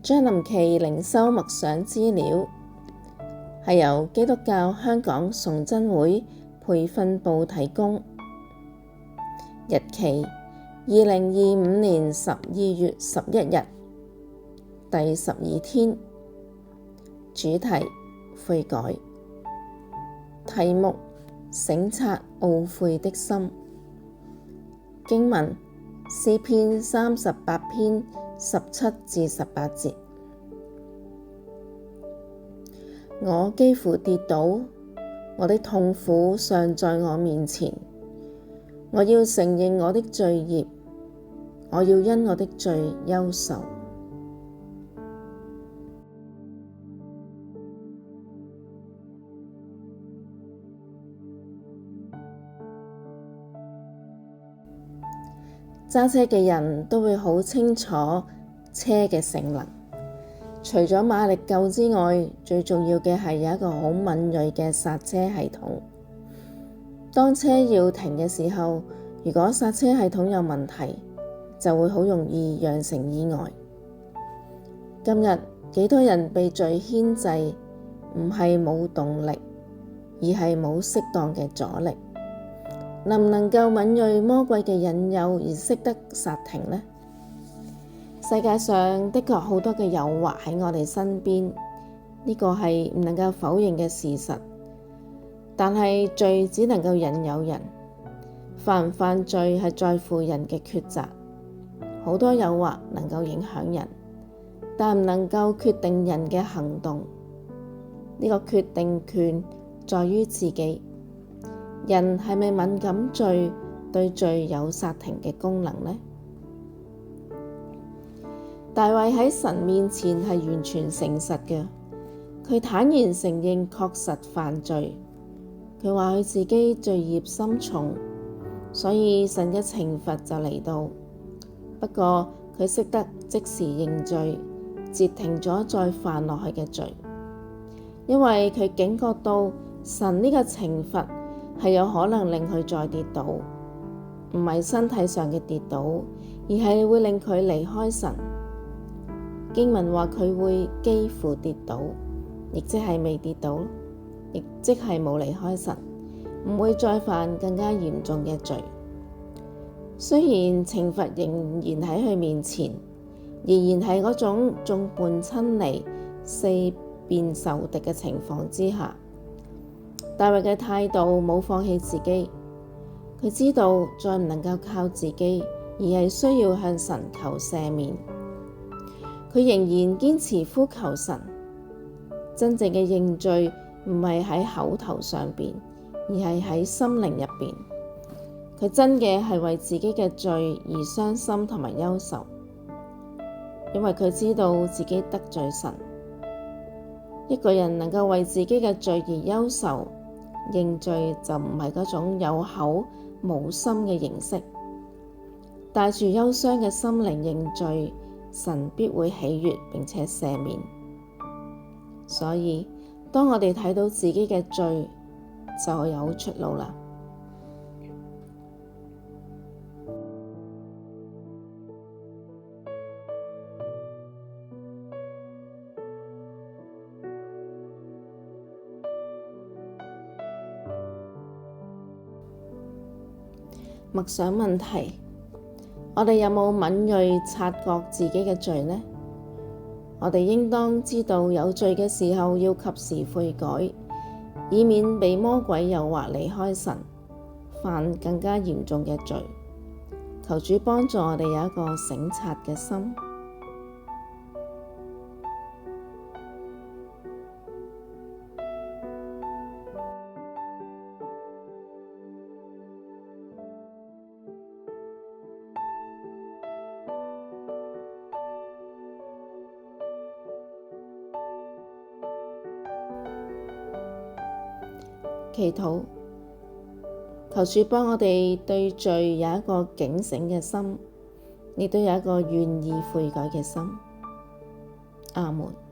將臨期靈修默想資料係由基督教香港崇真會培訓部提供，日期2025年12月11日，第12天，主題悔改，題目省察懊悔的心，經文詩篇38篇17至18節。我幾乎跌倒，我的痛苦常在我面前。我要承認我的罪孽，我要因我的罪憂愁。揸車嘅人都會好清楚車嘅性能，除咗馬力夠之外，最重要嘅係有一個好敏銳嘅剎車系統。當車要停嘅時候，如果剎車系統有問題，就會好容易釀成意外。今日幾多人被罪牽制，唔係冇動力，而係冇適當嘅阻力。能唔能夠敏銳魔鬼嘅引誘而識得剎停呢？世界上的確好多嘅誘惑喺我哋身邊，呢個係唔能夠否認嘅事實。但係罪只能夠引誘人，犯唔犯罪係在乎人嘅抉擇。好多誘惑能夠影響人，但唔能夠決定人嘅行動。呢個決定權在於自己。人係咪敏感罪，對罪有剎停嘅功能呢？大衛喺神面前係完全誠實嘅，佢坦然承認確實犯罪。佢話佢自己罪孽深重，所以神嘅懲罰就嚟到。不過佢識得即時認罪，截停咗再犯落去嘅罪，因為佢警覺到神呢個懲罰係有可能令佢再跌倒，唔係身體上嘅跌倒，而係會令佢離開神。經文話佢會幾乎跌倒，亦即係未跌倒，亦即係冇離開神，唔會再犯更加嚴重嘅罪。雖然懲罰仍然喺佢面前，仍然係嗰種眾叛親離、四面受敵嘅情況之下，大衛嘅態度冇放棄自己，佢知道再唔能夠靠自己，而係需要向神求赦免。佢仍然堅持呼求神。真正嘅認罪唔係喺口頭上邊，而係喺心靈入邊。佢真嘅係為自己嘅罪而傷心同埋憂愁，因為佢知道自己得罪神。一個人能夠為自己嘅罪而憂愁，認罪就唔係嗰種有口冇心嘅形式，帶住憂傷嘅心靈認罪，神必會喜悅並且赦免。所以當我哋睇到自己嘅罪，就有出路啦。默想問題：我哋有冇敏銳察覺自己嘅罪呢？我哋應當知道有罪嘅時候要及時悔改，以免被魔鬼誘惑離開神，犯更加嚴重嘅罪。求主幫助我哋有一個省察嘅心。祈禱，求主幫我哋對罪有一個警醒嘅心，亦都有一個願意悔改嘅心。阿門。